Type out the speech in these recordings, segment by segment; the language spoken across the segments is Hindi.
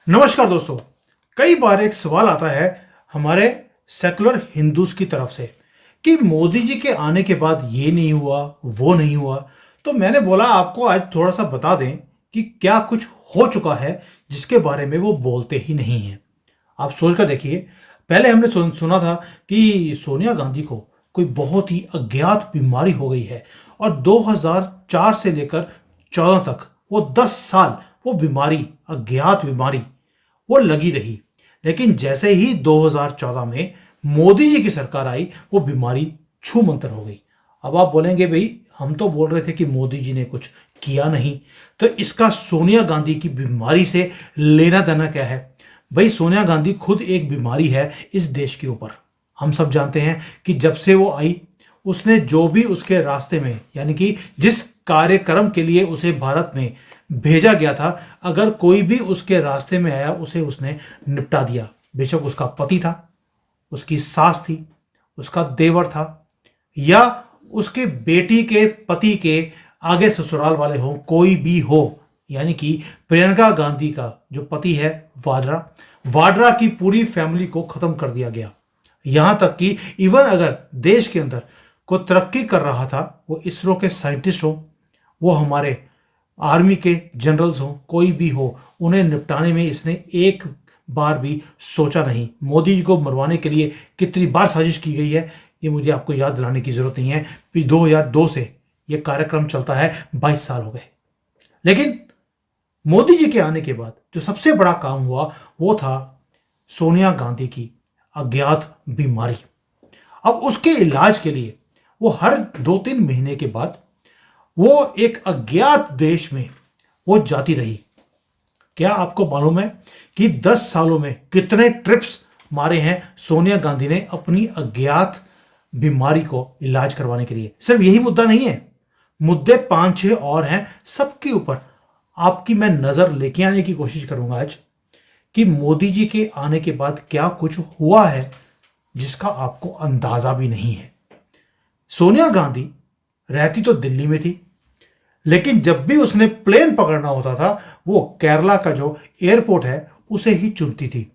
नमस्कार दोस्तों। कई बार एक सवाल आता है हमारे सेकुलर हिंदूज की तरफ से कि मोदी जी के आने के बाद ये नहीं हुआ, वो नहीं हुआ। तो मैंने बोला आपको आज थोड़ा सा बता दें कि क्या कुछ हो चुका है जिसके बारे में वो बोलते ही नहीं हैं। आप सोच कर देखिए। पहले हमने सुना था कि सोनिया गांधी को कोई बहुत ही अज्ञात बीमारी हो गई है और 2004 से लेकर 14 तक वो 10 साल वो बीमारी, अज्ञात बीमारी वो लगी रही। लेकिन जैसे ही 2014 में मोदी जी की सरकार आई वो बीमारी छू मंतर हो गई। अब आप बोलेंगे भाई हम तो बोल रहे थे कि मोदी जी ने कुछ किया नहीं, तो इसका सोनिया गांधी की बीमारी से लेना देना क्या है? भाई सोनिया गांधी खुद एक बीमारी है इस देश के ऊपर। हम सब जानते हैं कि जब से वो आई उसने जो भी उसके रास्ते में, यानी कि जिस कार्यक्रम के लिए उसे भारत में भेजा गया था, अगर कोई भी उसके रास्ते में आया उसे उसने निपटा दिया। बेशक उसका पति था, उसकी सास थी, उसका देवर था, या उसके बेटी के पति के आगे ससुराल वाले हो, कोई भी हो। यानी कि प्रियंका गांधी का जो पति है वाड्रा, वाड्रा की पूरी फैमिली को खत्म कर दिया गया। यहां तक कि इवन अगर देश के अंदर को तरक्की कर रहा था, वो इसरो के साइंटिस्ट हो, वो हमारे आर्मी के जनरल्स हो, कोई भी हो, उन्हें निपटाने में इसने एक बार भी सोचा नहीं। मोदी जी को मरवाने के लिए कितनी बार साजिश की गई है ये मुझे आपको याद दिलाने की जरूरत नहीं है। कि 2002 से ये कार्यक्रम चलता है, 22 साल हो गए। लेकिन मोदी जी के आने के बाद जो सबसे बड़ा काम हुआ वो था सोनिया गांधी की अज्ञात बीमारी। अब उसके इलाज के लिए वो हर 2-3 महीने के बाद वो एक अज्ञात देश में वो जाती रही। क्या आपको मालूम है कि 10 सालों में कितने ट्रिप्स मारे हैं सोनिया गांधी ने अपनी अज्ञात बीमारी को इलाज करवाने के लिए? सिर्फ यही मुद्दा नहीं है, मुद्दे 5-6 और हैं। सबके ऊपर आपकी मैं नजर लेके आने की कोशिश करूंगा आज कि मोदी जी के आने के बाद क्या कुछ हुआ है जिसका आपको अंदाजा भी नहीं है। सोनिया गांधी रहती तो दिल्ली में थी, लेकिन जब भी उसने प्लेन पकड़ना होता था वो केरला का जो एयरपोर्ट है उसे ही चुनती थी।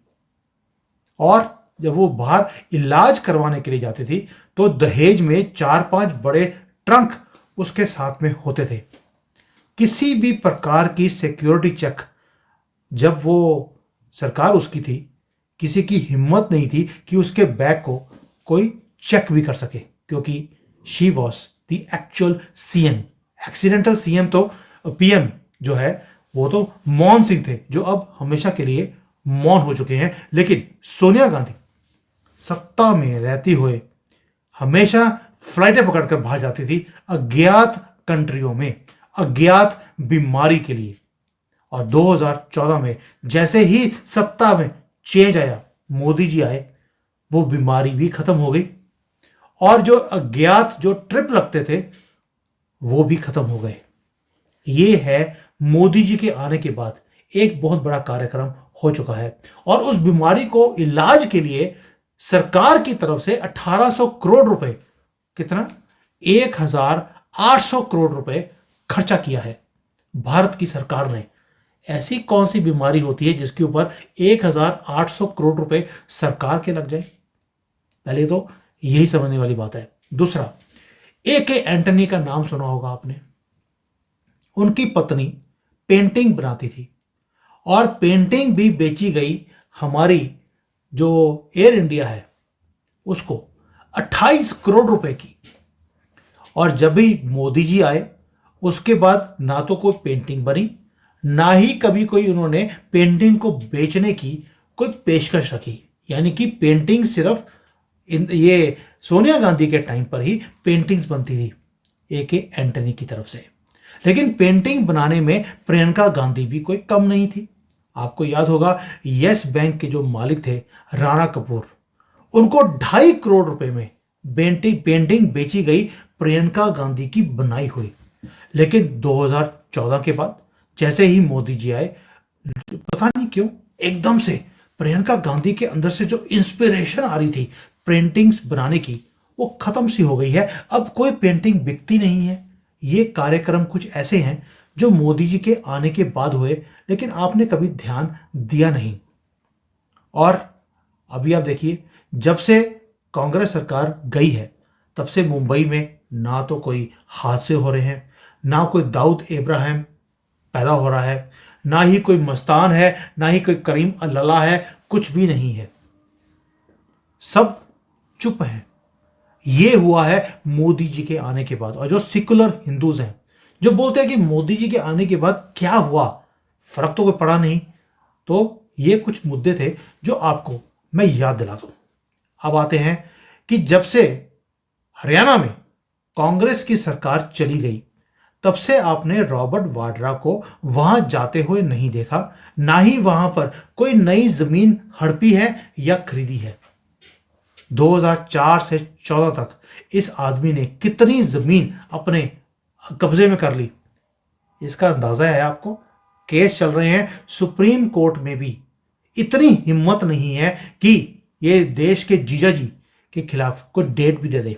और जब वो बाहर इलाज करवाने के लिए जाती थी तो दहेज में 4-5 बड़े ट्रंक उसके साथ में होते थे। किसी भी प्रकार की सिक्योरिटी चेक, जब वो सरकार उसकी थी, किसी की हिम्मत नहीं थी कि उसके बैग को कोई चेक भी कर सके, क्योंकि she was the actual CM. Accidental CM तो पीएम जो है वो तो मनमोहन सिंह थे, जो अब हमेशा के लिए मौन हो चुके हैं। लेकिन सोनिया गांधी सत्ता में रहती हुए हमेशा फ्लाइटें पकड़कर बाहर जाती थी अज्ञात कंट्रियों में, अज्ञात बीमारी के लिए। और 2014 में जैसे ही सत्ता में चेंज आया, मोदी जी आए, वो बीमारी भी खत्म हो गई और जो अज्ञात जो ट्रिप लगते थे वो भी खत्म हो गए। ये है मोदी जी के आने के बाद एक बहुत बड़ा कार्यक्रम हो चुका है। और उस बीमारी को इलाज के लिए सरकार की तरफ से 1800 करोड़ रुपए, कितना, 1800 करोड़ रुपए खर्चा किया है भारत की सरकार ने। ऐसी कौन सी बीमारी होती है जिसके ऊपर 1800 करोड़ रुपए सरकार के लग जाए? पहले तो यही समझने वाली बात है। दूसरा, A.K. एंटनी का नाम सुना होगा आपने। उनकी पत्नी पेंटिंग बनाती थी और पेंटिंग भी बेची गई हमारी जो एयर इंडिया है उसको 28 करोड़ रुपए की। और जब भी मोदी जी आए उसके बाद ना तो कोई पेंटिंग बनी, ना ही कभी कोई उन्होंने पेंटिंग को बेचने की कोई पेशकश रखी। यानी कि पेंटिंग सिर्फ ये सोनिया गांधी के टाइम पर ही पेंटिंग्स बनती थी A.K. एंटनी की तरफ से। लेकिन पेंटिंग बनाने में प्रियंका गांधी भी कोई कम नहीं थी। आपको याद होगा यस बैंक के जो मालिक थे राणा कपूर, उनको 2.5 करोड़ रुपए में पेंटिंग बेची गई प्रियंका गांधी की बनाई हुई। लेकिन 2014 के बाद जैसे ही मोदी जी आए, पता नहीं क्यों एकदम से प्रियंका गांधी के अंदर से जो इंस्पिरेशन आ रही थी पेंटिंग्स बनाने की, वो खत्म सी हो गई है। अब कोई पेंटिंग बिकती नहीं है। ये कार्यक्रम कुछ ऐसे हैं जो मोदी जी के आने के बाद हुए, लेकिन आपने कभी ध्यान दिया नहीं। और अभी आप देखिए, जब से कांग्रेस सरकार गई है तब से मुंबई में ना तो कोई हादसे हो रहे हैं, ना कोई दाऊद इब्राहिम पैदा हो रहा है, ना ही कोई मस्तान है, ना ही कोई करीम अल्लाह है, कुछ भी नहीं है। सब चुप हैं। ये हुआ है मोदी जी के आने के बाद। और जो सेकुलर हिंदूज हैं, जो बोलते हैं कि मोदी जी के आने के बाद क्या हुआ, फर्क तो कोई पड़ा नहीं, तो ये कुछ मुद्दे थे जो आपको मैं याद दिला दूं। अब आते हैं कि जब से हरियाणा में कांग्रेस की सरकार चली गई, तब से आपने रॉबर्ट वाड्रा को वहां जाते हुए नहीं देखा, ना ही वहां पर कोई नई जमीन हड़पी है या खरीदी है। 2004 से 14 तक इस आदमी ने कितनी जमीन अपने कब्जे में कर ली, इसका अंदाजा है आपको। केस चल रहे हैं सुप्रीम कोर्ट में भी। इतनी हिम्मत नहीं है कि ये देश के जीजा जी के खिलाफ कोई डेट भी दे दे,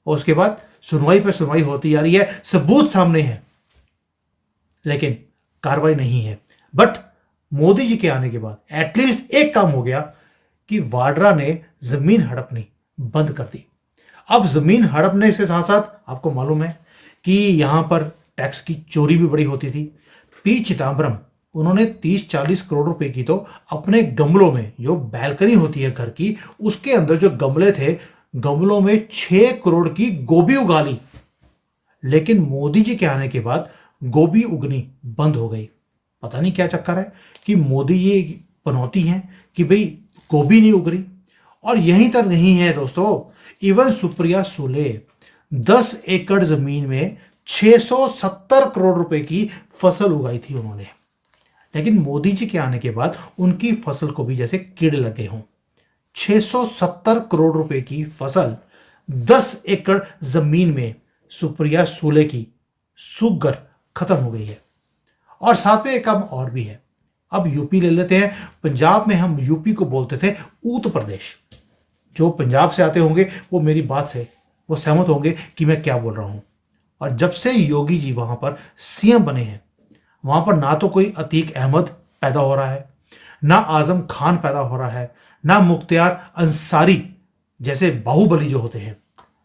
और उसके बाद सुनवाई पर सुनवाई होती जा रही है, सबूत सामने है, लेकिन कार्रवाई नहीं है। बट मोदी जी के आने के बाद एटलीस्ट एक काम हो गया कि वाड्रा ने जमीन हड़पनी बंद कर दी। अब जमीन हड़पने से साथ साथ आपको मालूम है कि यहां पर टैक्स की चोरी भी बड़ी होती थी। पी चिदम्बरम, उन्होंने 30-40 करोड़ रुपए की तो अपने गमलों में, जो बैल्कनी होती है घर की, उसके अंदर जो गमले थे, गमलों में 6 करोड़ की गोभी उगा ली। लेकिन मोदी जी के आने के बाद गोभी उगनी बंद हो गई। पता नहीं क्या चक्कर है कि मोदी जी पनौती हैं कि भाई गोभी नहीं उग रही। और यहीं तक नहीं है दोस्तों, इवन सुप्रिया सुले 10 एकड़ जमीन में 670 करोड़ रुपए की फसल उगाई थी उन्होंने, लेकिन मोदी जी के आने के बाद उनकी फसल को भी जैसे कीड़े लगे हों। 670 करोड़ रुपए की फसल 10 एकड़ जमीन में सुप्रिया सुले की सूख कर खत्म हो गई है। और साथ में एक काम और भी है। अब यूपी ले लेते हैं। पंजाब में हम यूपी को बोलते थे उत्तर प्रदेश। जो पंजाब से आते होंगे वो मेरी बात से वो सहमत होंगे कि मैं क्या बोल रहा हूं। और जब से योगी जी वहां पर सीएम बने हैं, वहां पर ना तो कोई अतीक अहमद पैदा हो रहा है, ना आजम खान पैदा हो रहा है, ना मुख्तियार अंसारी जैसे बाहुबली जो होते हैं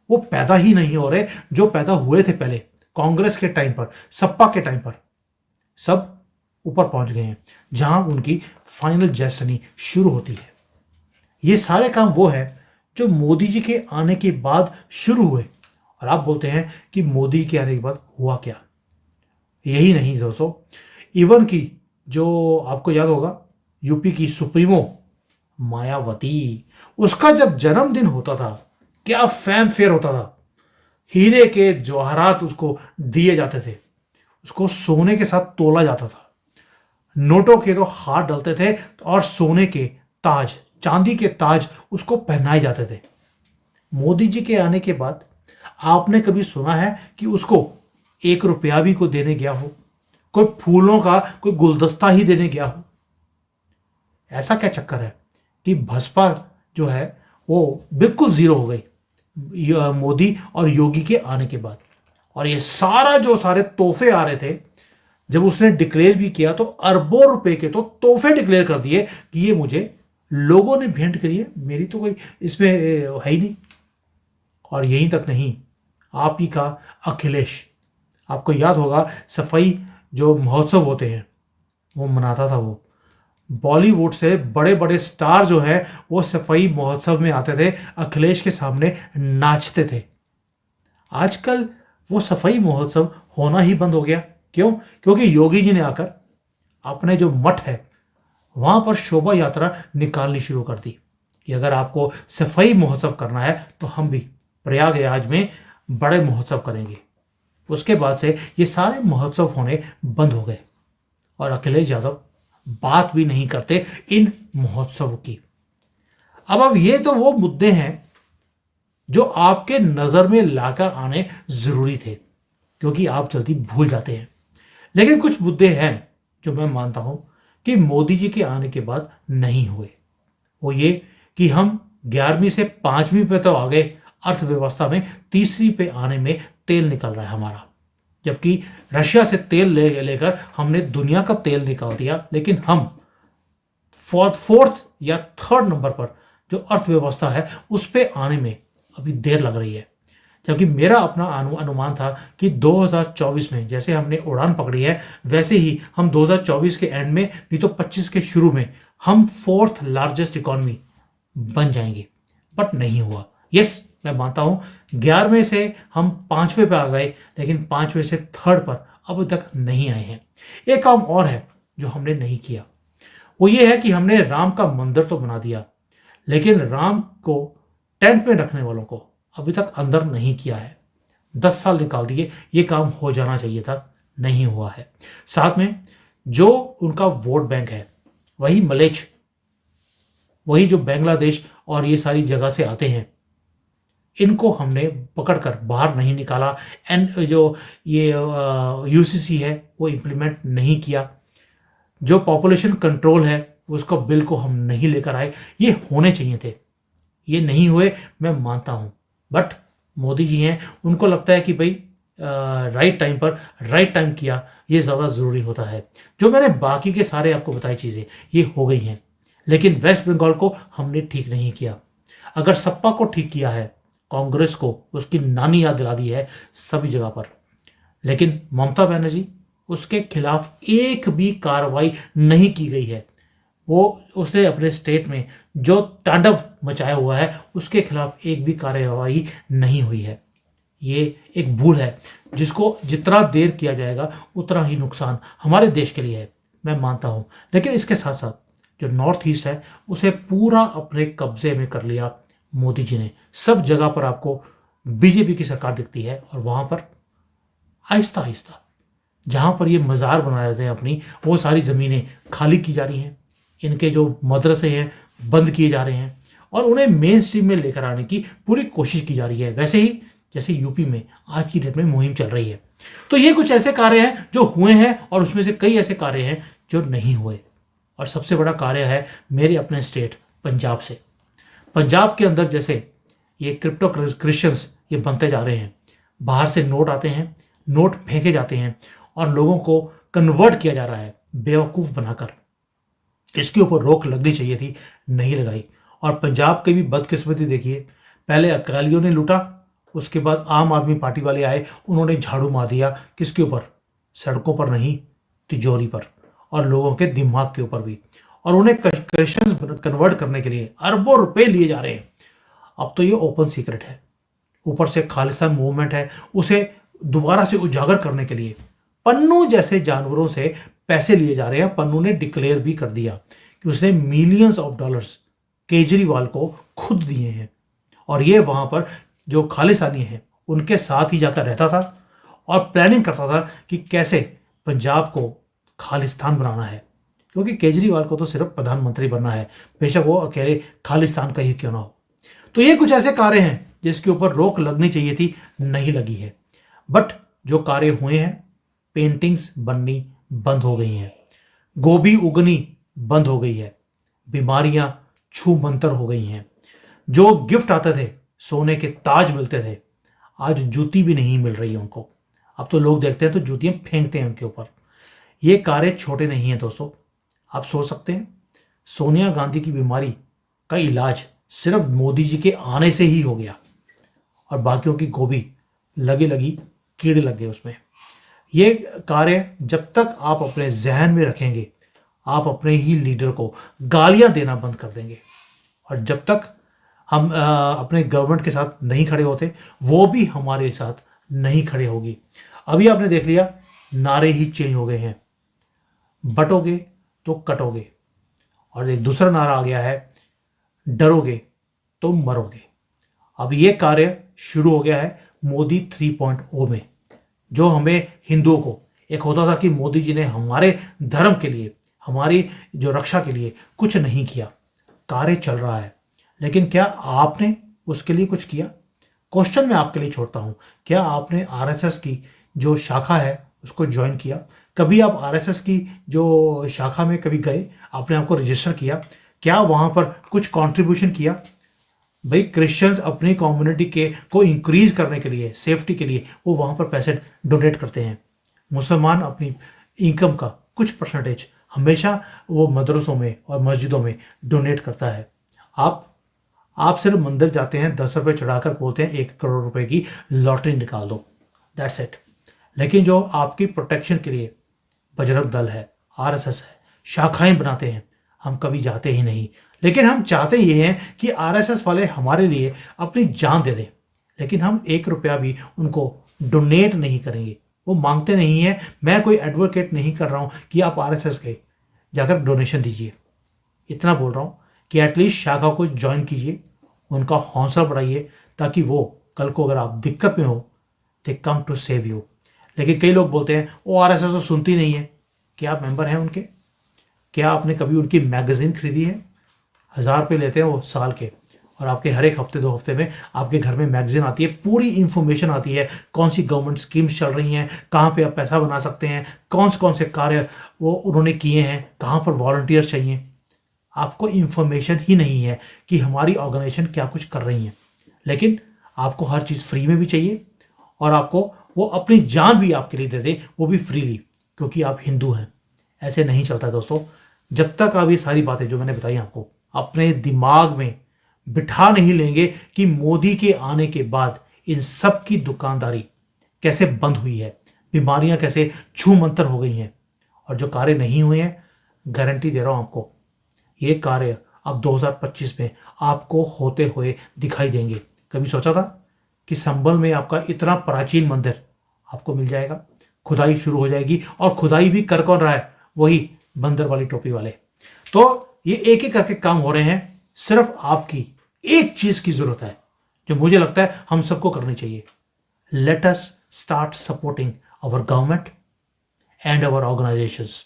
वो पैदा ही नहीं हो रहे, जो पैदा हुए थे पहले कांग्रेस के टाइम पर, सपा के टाइम पर। सब ऊपर पहुंच गए हैं जहां उनकी फाइनल डेस्टिनी शुरू होती है। ये सारे काम वो है जो मोदी जी के आने के बाद शुरू हुए। और आप बोलते हैं कि मोदी के आने के बाद हुआ क्या? यही नहीं दोस्तों, इवन की जो आपको याद होगा यूपी की सुप्रीमो मायावती, उसका जब जन्मदिन होता था क्या फैन फेयर होता था। हीरे के जवाहरात उसको दिए जाते थे, उसको सोने के साथ तोला जाता था, नोटों के तो हाथ डलते थे और सोने के ताज, चांदी के ताज उसको पहनाए जाते थे। मोदी जी के आने के बाद आपने कभी सुना है कि उसको 1 रुपया भी कोई देने गया हो, कोई फूलों का कोई गुलदस्ता ही देने गया हो? ऐसा क्या चक्कर है कि बसपा जो है वो बिल्कुल जीरो हो गई मोदी और योगी के आने के बाद। और ये सारा जो सारे तोहफे आ रहे थे, जब उसने डिक्लेयर भी किया तो अरबों रुपए के तो तोहफे डिक्लेयर कर दिए कि ये मुझे लोगों ने भेंट करी है, मेरी तो कोई इसमें है ही नहीं। और यहीं तक नहीं, आप ही का अखिलेश, आपको याद होगा सफाई जो महोत्सव होते हैं वो मनाता था। वो बॉलीवुड से बड़े बड़े स्टार जो है वो सफाई महोत्सव में आते थे, अखिलेश के सामने नाचते थे। आजकल वो सफाई महोत्सव होना ही बंद हो गया। क्यों? क्योंकि योगी जी ने आकर अपने जो मठ है वहां पर शोभा यात्रा निकालनी शुरू कर दी कि अगर आपको सफाई महोत्सव करना है तो हम भी प्रयागराज में बड़े महोत्सव करेंगे। उसके बाद से ये सारे महोत्सव होने बंद हो गए और अखिलेश यादव बात भी नहीं करते इन महोत्सव की। अब ये तो वो मुद्दे हैं जो आपके नजर में लाकर आने जरूरी थे, क्योंकि आप जल्दी भूल जाते हैं। लेकिन कुछ मुद्दे हैं जो मैं मानता हूं कि मोदी जी के आने के बाद नहीं हुए। वो ये कि हम 11वीं से 5वीं पे तो आ गए, अर्थव्यवस्था में 3री पे आने में तेल निकल रहा है हमारा। जबकि रशिया से तेल लेकर हमने दुनिया का तेल निकाल दिया, लेकिन हम फोर्थ या थर्ड नंबर पर जो अर्थव्यवस्था है उस पे आने में अभी देर लग रही है। जबकि मेरा अपना अनुमान था कि 2024 में जैसे हमने उड़ान पकड़ी है वैसे ही हम 2024 के एंड में नहीं तो 25 के शुरू में हम फोर्थ लार्जेस्ट इकॉनमी बन जाएंगे, बट नहीं हुआ। यस, मैं मानता हूं 11वें से हम 5वें पे आ गए, लेकिन 5वें से थर्ड पर अब तक नहीं आए हैं। एक काम और है जो हमने नहीं किया, वो ये है कि हमने राम का मंदिर तो बना दिया, लेकिन राम को टेंट में रखने वालों को अभी तक अंदर नहीं किया है। 10 साल निकाल दिए, ये काम हो जाना चाहिए था, नहीं हुआ है। साथ में जो उनका वोट बैंक है, वही मलेच्छ, वही जो बांग्लादेश और ये सारी जगह से आते हैं, इनको हमने पकड़कर बाहर नहीं निकाला। एंड जो ये यूसीसी है वो इम्प्लीमेंट नहीं किया। जो पॉपुलेशन कंट्रोल है उसको बिल को हम नहीं लेकर आए, ये होने चाहिए थे, ये नहीं हुए, मैं मानता हूं। बट मोदी जी हैं, उनको लगता है कि भाई राइट टाइम पर राइट टाइम किया, ये ज़्यादा ज़रूरी होता है। जो मैंने बाकी के सारे आपको बताई चीज़ें ये हो गई हैं, लेकिन वेस्ट बंगाल को हमने ठीक नहीं किया। अगर सपा को ठीक किया है, कांग्रेस को उसकी नानी याद दिला दी है सभी जगह पर, लेकिन ममता बनर्जी, उसके खिलाफ एक भी कार्रवाई नहीं की गई है। वो उसने अपने स्टेट में जो तांडव मचाया हुआ है उसके खिलाफ एक भी कार्रवाई नहीं हुई है। ये एक भूल है जिसको जितना देर किया जाएगा उतना ही नुकसान हमारे देश के लिए है, मैं मानता हूं। लेकिन इसके साथ साथ जो नॉर्थ ईस्ट है उसे पूरा अपने कब्जे में कर लिया मोदी जी ने। सब जगह पर आपको बीजेपी की सरकार दिखती है और वहां पर आहिस्ता आहिस्ता जहां पर ये मज़ार बनाए जाते हैं अपनी, वो सारी ज़मीनें खाली की जा रही हैं। इनके जो मदरसे हैं बंद किए जा रहे हैं और उन्हें मेन स्ट्रीम में लेकर आने की पूरी कोशिश की जा रही है, वैसे ही जैसे यूपी में आज की डेट में मुहिम चल रही है। तो ये कुछ ऐसे कार्य हैं जो हुए हैं और उसमें से कई ऐसे कार्य हैं जो नहीं हुए। और सबसे बड़ा कार्य है मेरे अपने स्टेट पंजाब से। पंजाब के अंदर जैसे ये क्रिप्टो क्रिश्चियंस ये बनते जा रहे हैं, बाहर से नोट आते हैं, नोट फेंके जाते हैं और लोगों को कन्वर्ट किया जा रहा है बेवकूफ़ बनाकर। इसके ऊपर रोक लगनी चाहिए थी, नहीं लगाई। और पंजाब की भी बदकिस्मती देखिए, पहले अकालियों ने लूटा, उसके बाद आम आदमी पार्टी वाले आए, उन्होंने झाड़ू मार दिया। किसके ऊपर? सड़कों पर नहीं, तिजोरी पर और लोगों के दिमाग के ऊपर भी। और उन्हें क्रिश्चियन कन्वर्ट करने के लिए अरबों रुपए लिए जा रहे हैं। अब तो ये ओपन सीक्रेट है। ऊपर से खालिस्तान मूवमेंट है, उसे दोबारा से उजागर करने के लिए पन्नू जैसे जानवरों से पैसे लिए जा रहे हैं। पन्नू ने डिक्लेयर भी कर दिया कि उसने मिलियंस ऑफ डॉलर्स केजरीवाल को खुद दिए हैं और ये वहां पर जो खालिस्तानी हैं उनके साथ ही जाकर रहता था और प्लानिंग करता था कि कैसे पंजाब को खालिस्तान बनाना है, क्योंकि केजरीवाल को तो सिर्फ प्रधानमंत्री बनना है, बेशक वो अकेले खालिस्तान का ही क्यों ना हो। तो ये कुछ ऐसे कार्य हैं जिसके ऊपर रोक लगनी चाहिए थी, नहीं लगी है। बट जो कार्य हुए हैं, पेंटिंग्स बननी बंद हो गई हैं, गोभी उगनी बंद हो गई है, बीमारियां छू मंतर हो गई हैं। जो गिफ्ट आते थे, सोने के ताज मिलते थे, आज जूती भी नहीं मिल रही है उनको। अब तो लोग देखते हैं तो जूतियां फेंकते हैं उनके ऊपर। ये कार्य छोटे नहीं हैं दोस्तों। आप सोच सकते हैं सोनिया गांधी की बीमारी का इलाज सिर्फ मोदी जी के आने से ही हो गया और बाकियों की गोभी लगी लगी कीड़े लग गए उसमें। ये कार्य जब तक आप अपने जहन में रखेंगे, आप अपने ही लीडर को गालियां देना बंद कर देंगे। और जब तक हम अपने गवर्नमेंट के साथ नहीं खड़े होते, वो भी हमारे साथ नहीं खड़े होगी। अभी आपने देख लिया, नारे ही चेंज हो गए हैं, बटोगे तो कटोगे। और एक दूसरा नारा आ गया है, डरोगे तो मरोगे। अब ये कार्य शुरू हो गया है मोदी 3.0 में। जो हमें हिंदुओं को, एक होता था कि मोदी जी ने हमारे धर्म के लिए, हमारी जो रक्षा के लिए कुछ नहीं किया, कार्य चल रहा है, लेकिन क्या आपने उसके लिए कुछ किया? क्वेश्चन मैं आपके लिए छोड़ता हूं, क्या आपने आरएसएस की जो शाखा है उसको ज्वाइन किया? कभी आप आरएसएस की जो शाखा में कभी गए, आपने आपको रजिस्टर किया? क्या वहां पर कुछ कंट्रीब्यूशन किया? भाई क्रिश्चियंस अपनी कम्युनिटी के को इंक्रीज करने के लिए, सेफ्टी के लिए वो वहां पर पैसे डोनेट करते हैं। मुसलमान अपनी इनकम का कुछ परसेंटेज हमेशा वो मदरसों में और मस्जिदों में डोनेट करता है। आप सिर्फ मंदिर जाते हैं, 10 रुपये चढ़ाकर बोलते हैं 1 करोड़ रुपए की लॉटरी निकाल दो, दैट्स इट। लेकिन जो आपकी प्रोटेक्शन के लिए बजरंग दल है, आरएसएस है, शाखाएं बनाते हैं, हम कभी जाते ही नहीं। लेकिन हम चाहते ये हैं कि आरएसएस वाले हमारे लिए अपनी जान दे दें, लेकिन हम 1 रुपया भी उनको डोनेट नहीं करेंगे। वो मांगते नहीं है। मैं कोई एडवोकेट नहीं कर रहा हूं कि आप आरएसएस के जाकर डोनेशन दीजिए। इतना बोल रहा हूं कि एटलीस्ट शाखा को ज्वाइन कीजिए, उनका हौसला बढ़ाइए, ताकि वो कल को अगर आप दिक्कत में हो दे कम टू सेव यू। लेकिन कई लोग बोलते हैं वो आरएसएस तो सुनती नहीं है। क्या आप मेंबर हैं उनके? क्या आपने कभी उनकी मैगजीन खरीदी है? 1000 रुपये लेते हैं वो साल के, और आपके हर एक हफ्ते 2 हफ्ते में आपके घर में मैगजीन आती है, पूरी इंफॉर्मेशन आती है, कौन सी गवर्नमेंट स्कीम्स चल रही हैं, कहाँ पे आप पैसा बना सकते हैं, कौन से कार्य वो उन्होंने किए हैं, कहाँ पर वॉलंटियर्स चाहिए। आपको इंफॉर्मेशन ही नहीं है कि हमारी ऑर्गेनाइजेशन क्या कुछ कर रही है। लेकिन आपको हर चीज़ फ्री में भी चाहिए, और आपको वो अपनी जान भी आपके लिए दे दे, वो भी फ्रीली, क्योंकि आप हिंदू हैं। ऐसे नहीं चलता दोस्तों। जब तक आप ये सारी बातें जो मैंने बताई आपको अपने दिमाग में बिठा नहीं लेंगे कि मोदी के आने के बाद इन सब की दुकानदारी कैसे बंद हुई है, बीमारियां कैसे छू मंतर हो गई हैं, और जो कार्य नहीं हुए हैं, गारंटी दे रहा हूं आपको, ये कार्य अब 2025 में आपको होते हुए दिखाई देंगे। कभी सोचा था कि संभल में आपका इतना प्राचीन मंदिर आपको मिल जाएगा? खुदाई शुरू हो जाएगी, और खुदाई भी कर कौन रहा है? वही बंदर वाली टोपी वाले। तो ये एक एक करके काम हो रहे हैं। सिर्फ आपकी एक चीज की जरूरत है, जो मुझे लगता है हम सबको करनी चाहिए। Let us start supporting our government and our organisations,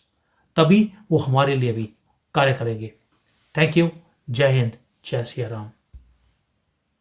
तभी वो हमारे लिए भी कार्य करेंगे। Thank you. जय हिंद, जय सिया राम।